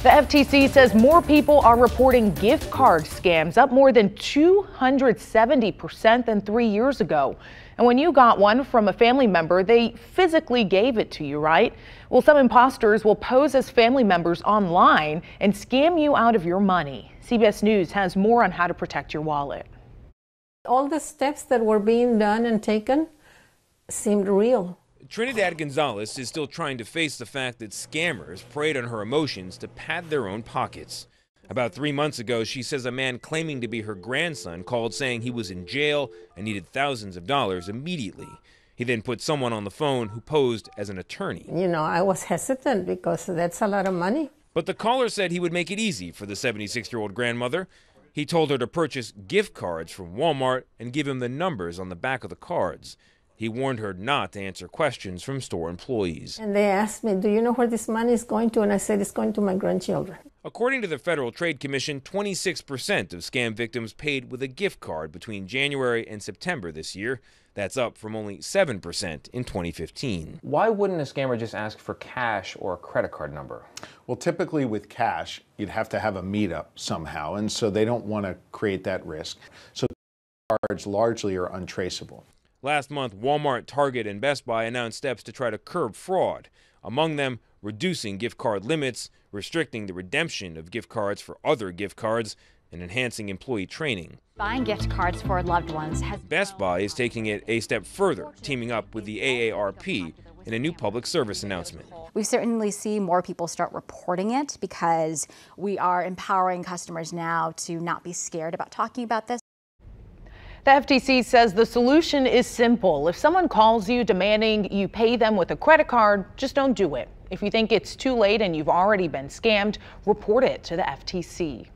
The FTC says more people are reporting gift card scams, up more than 270% than 3 years ago. And when you got one from a family member, they physically gave it to you, right? Well, some imposters will pose as family members online and scam you out of your money. CBS News has more on how to protect your wallet. All the steps that were being done and taken seemed real. Trinidad Gonzalez is still trying to face the fact that scammers preyed on her emotions to pad their own pockets. About 3 months ago, she says a man claiming to be her grandson called saying he was in jail and needed thousands of dollars immediately. He then put someone on the phone who posed as an attorney. You know, I was hesitant because that's a lot of money. But the caller said he would make it easy for the 76-year-old grandmother. He told her to purchase gift cards from Walmart and give him the numbers on the back of the cards. He warned her not to answer questions from store employees. And they asked me, do you know where this money is going to? And I said, it's going to my grandchildren. According to the Federal Trade Commission, 26% of scam victims paid with a gift card between January and September this year. That's up from only 7% in 2015. Why wouldn't a scammer just ask for cash or a credit card number? Well, typically with cash, you'd have to have a meetup somehow, and so they don't want to create that risk. So cards largely are untraceable. Last month, Walmart, Target, and Best Buy announced steps to try to curb fraud. Among them, reducing gift card limits, restricting the redemption of gift cards for other gift cards, and enhancing employee training. Buying gift cards for loved ones has... Best Buy is taking it a step further, teaming up with the AARP in a new public service announcement. We certainly see more people start reporting it because we are empowering customers now to not be scared about talking about this. The FTC says the solution is simple. If someone calls you demanding you pay them with a credit card, just don't do it. If you think it's too late and you've already been scammed, report it to the FTC.